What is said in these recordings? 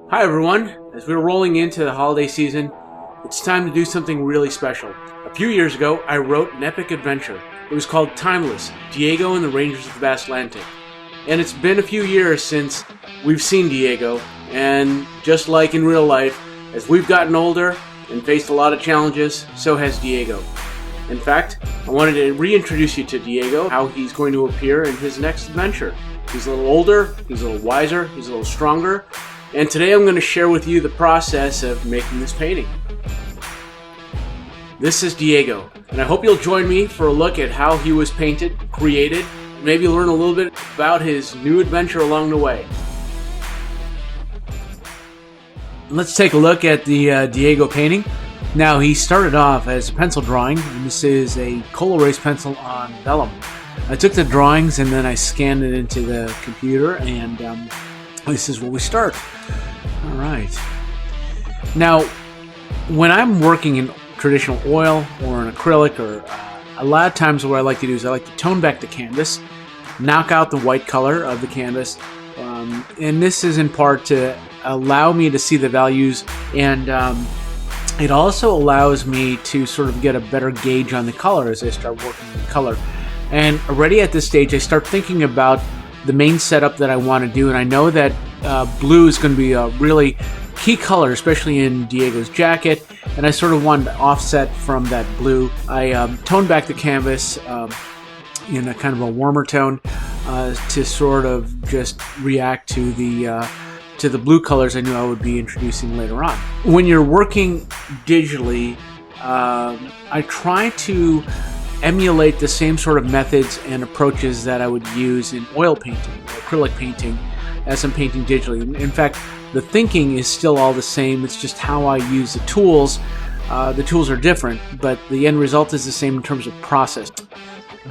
Hi everyone, as we're rolling into the holiday season, it's time to do something really special. A few years ago, I wrote an epic adventure. It was called Timeless, Diego and the Rangers of the Vast Atlantic. And it's been a few years since we've seen Diego, and just like in real life, as we've gotten older and faced a lot of challenges, so has Diego. In fact, I wanted to reintroduce you to Diego, how he's going to appear in his next adventure. He's a little older, he's a little wiser, he's a little stronger, and today I'm going to share with you the process of making this painting. This is Diego, and I hope you'll join me for a look at how he was painted, created, and maybe learn a little bit about his new adventure along the way. Let's take a look at the Diego painting. Now, he started off as a pencil drawing, and this is a coal erase pencil on vellum. I took the drawings and then I scanned it into the computer, and this is where we start. All right. Now, when I'm working in traditional oil or an acrylic, or a lot of times what I like to do is I like to tone back the canvas, knock out the white color of the canvas, and this is in part to allow me to see the values, and it also allows me to sort of get a better gauge on the color as I start working with color. And already at this stage, I start thinking about the main setup that I want to do, and I know that blue is going to be a really key color, especially in Diego's jacket, and I sort of wanted to offset from that blue. I toned back the canvas in a kind of a warmer tone to sort of just react to the blue colors I knew I would be introducing later on. When you're working digitally, I try to emulate the same sort of methods and approaches that I would use in oil painting or acrylic painting as I'm painting digitally. In fact, the thinking is still all the same. It's just how I use the tools. The tools are different, but the end result is the same in terms of process.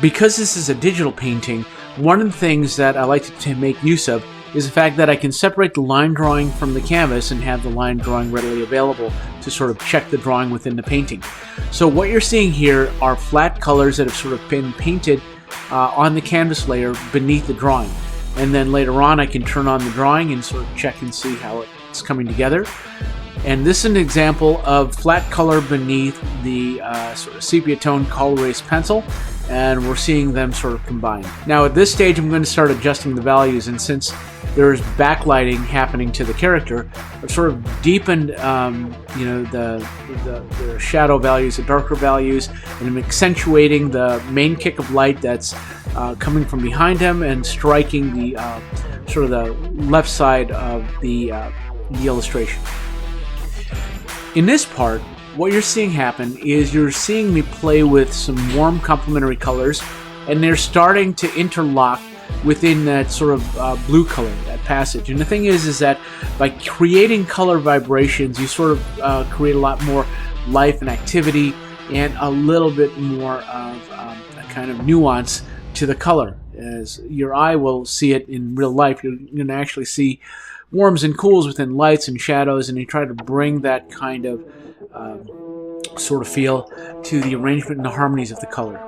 Because this is a digital painting, one of the things that I like to make use of is the fact that I can separate the line drawing from the canvas and have the line drawing readily available to sort of check the drawing within the painting. So what you're seeing here are flat colors that have sort of been painted on the canvas layer beneath the drawing. And then later on I can turn on the drawing and sort of check and see how it's coming together. And this is an example of flat color beneath the sort of sepia tone coal erase pencil, and we're seeing them sort of combine. Now at this stage I'm going to start adjusting the values, and since there's backlighting happening to the character, I've sort of deepened the shadow values, the darker values, and I'm accentuating the main kick of light that's coming from behind him and striking the sort of the left side of the illustration. In this part, what you're seeing happen is you're seeing me play with some warm complementary colors, and they're starting to interlock within that sort of blue color, that passage. And the thing is that by creating color vibrations, you sort of create a lot more life and activity and a little bit more of a kind of nuance to the color. As your eye will see it in real life, you're going to actually see warms and cools within lights and shadows, and you try to bring that kind of sort of feel to the arrangement and the harmonies of the color.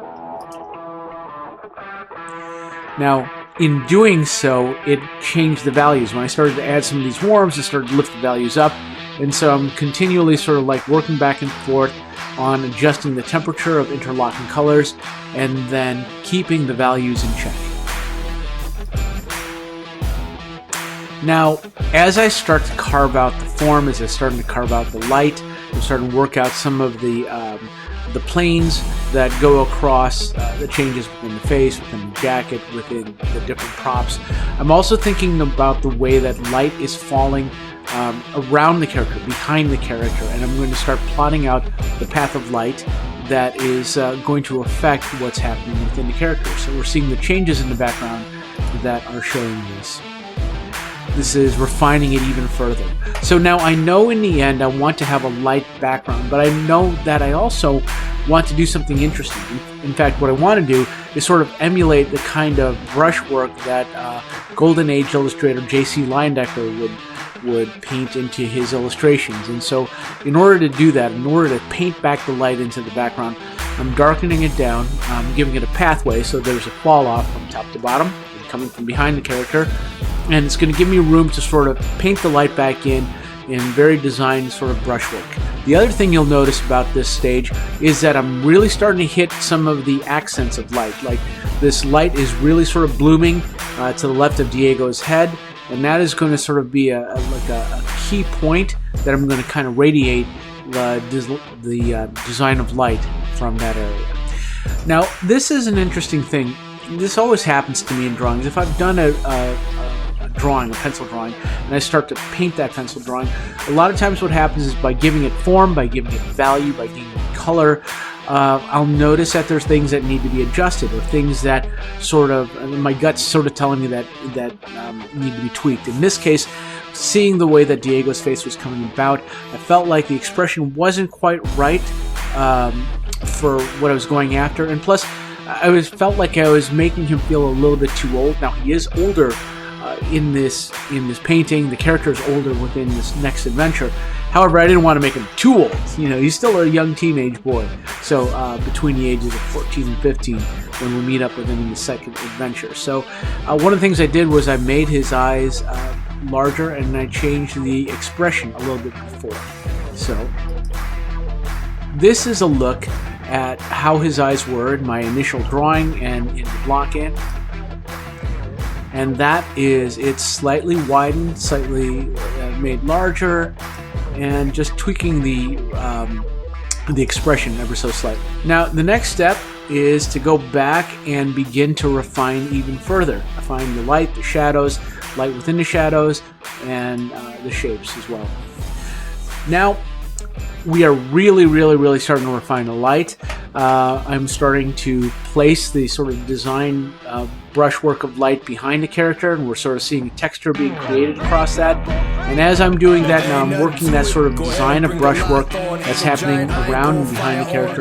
Now, in doing so, it changed the values. When I started to add some of these warms, it started to lift the values up, and so I'm continually sort of like working back and forth on adjusting the temperature of interlocking colors and then keeping the values in check. Now, as I start to carve out the form, as I start to carve out the light, I'm starting to work out some of the planes that go across the changes within the face, within the jacket, within the different props. I'm also thinking about the way that light is falling around the character, behind the character, and I'm going to start plotting out the path of light that is going to affect what's happening within the character. So we're seeing the changes in the background that are showing this. This is refining it even further. So now I know in the end I want to have a light background, but I know that I also want to do something interesting. In fact, what I want to do is sort of emulate the kind of brushwork that Golden Age illustrator J.C. Leyendecker would paint into his illustrations. And so in order to do that, in order to paint back the light into the background, I'm darkening it down, giving it a pathway so there's a fall off from top to bottom, coming from behind the character, and it's going to give me room to sort of paint the light back in very designed sort of brushwork. The other thing you'll notice about this stage is that I'm really starting to hit some of the accents of light. Like this light is really sort of blooming to the left of Diego's head, and that is going to sort of be a key point that I'm going to kind of radiate the design of light from that area. Now, this is an interesting thing. This always happens to me in drawings. If I've done a drawing, a pencil drawing, and I start to paint that pencil drawing, a lot of times what happens is by giving it form, by giving it value, by giving it color, I'll notice that there's things that need to be adjusted, or things that sort of, my gut's sort of telling me that need to be tweaked. In this case, seeing the way that Diego's face was coming about, I felt like the expression wasn't quite right for what I was going after, and plus, I felt like I was making him feel a little bit too old. Now, he is older in this painting. The character is older within this next adventure. However, I didn't want to make him too old. You know, he's still a young teenage boy. So between the ages of 14 and 15 when we meet up with him in the second adventure. So one of the things I did was I made his eyes larger, and I changed the expression a little bit before. So this is a look at how his eyes were in my initial drawing and in the block-in. And that is, it's slightly widened, slightly made larger, and just tweaking the expression ever so slightly. Now, the next step is to go back and begin to refine even further. Refine the light, the shadows, light within the shadows, and the shapes as well. Now, we are really starting to refine the light. I'm starting to place the sort of design brushwork of light behind the character, and we're sort of seeing a texture being created across that. And as I'm doing that now, I'm working that sort of design of brushwork that's happening around and behind the character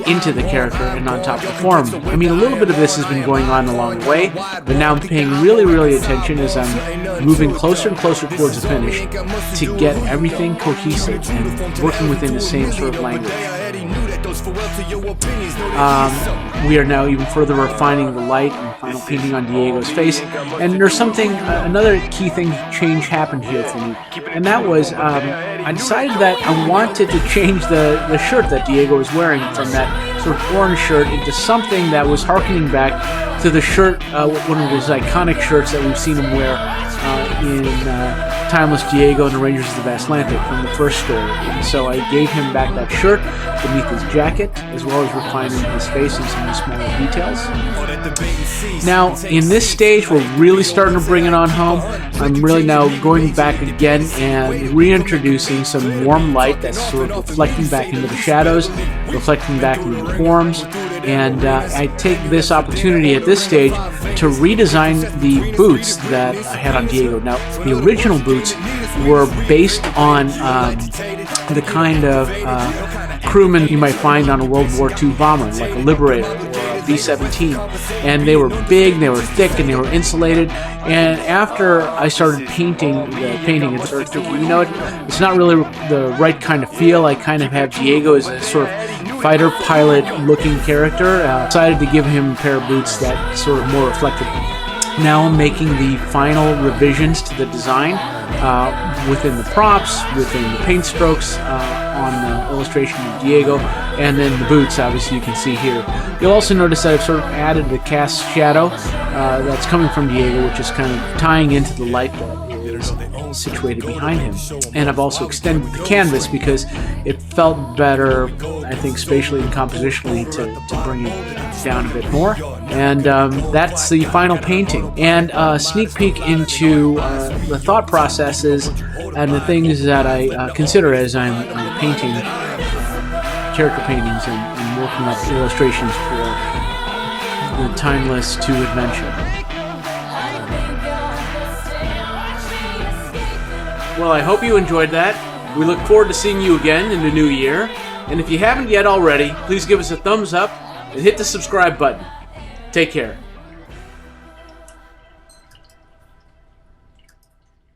into the character and on top of the form. I mean, a little bit of this has been going on along the way, but now I'm paying really attention as I'm moving closer and closer towards the finish to get everything cohesive and working within the same sort of language. We are now even further refining the light and final painting on Diego's face. And there's something, another key thing, change happened here for me. And that was, I decided that I wanted to change the shirt that Diego was wearing from that sort of orange shirt into something that was harkening back to the shirt, one of those iconic shirts that we've seen him wear in Timeless Diego and the Rangers of the Vast Atlantic from the first story. And so I gave him back that shirt beneath his jacket, as well as refining his face and some of the smaller details. Now, in this stage, we're really starting to bring it on home. I'm really now going back again and reintroducing some warm light that's sort of reflecting back into the shadows, reflecting back into the forms. And I take this opportunity at this stage to redesign the boots that I had on Diego. Now, the original boots were based on the kind of crewman you might find on a World War II bomber, like a Liberator or a B-17. And they were big, they were thick, and they were insulated. And after I started painting, I started thinking, you know what, it's not really the right kind of feel. I kind of have Diego as a sort of fighter pilot looking character. Decided to give him a pair of boots that sort of more reflected him. Now I'm making the final revisions to the design within the props, within the paint strokes on the illustration of Diego, and then the boots, obviously, you can see here. You'll also notice that I've sort of added the cast shadow that's coming from Diego, which is kind of tying into the light that is situated behind him. And I've also extended the canvas because it felt better, I think, spatially and compositionally to bring it down a bit more. And that's the final painting. And a sneak peek into the thought processes and the things that I consider as I'm painting character paintings and working up illustrations for the Timeless 2 adventure. Well, I hope you enjoyed that. We look forward to seeing you again in the new year. And if you haven't yet already, please give us a thumbs up and hit the subscribe button. Take care.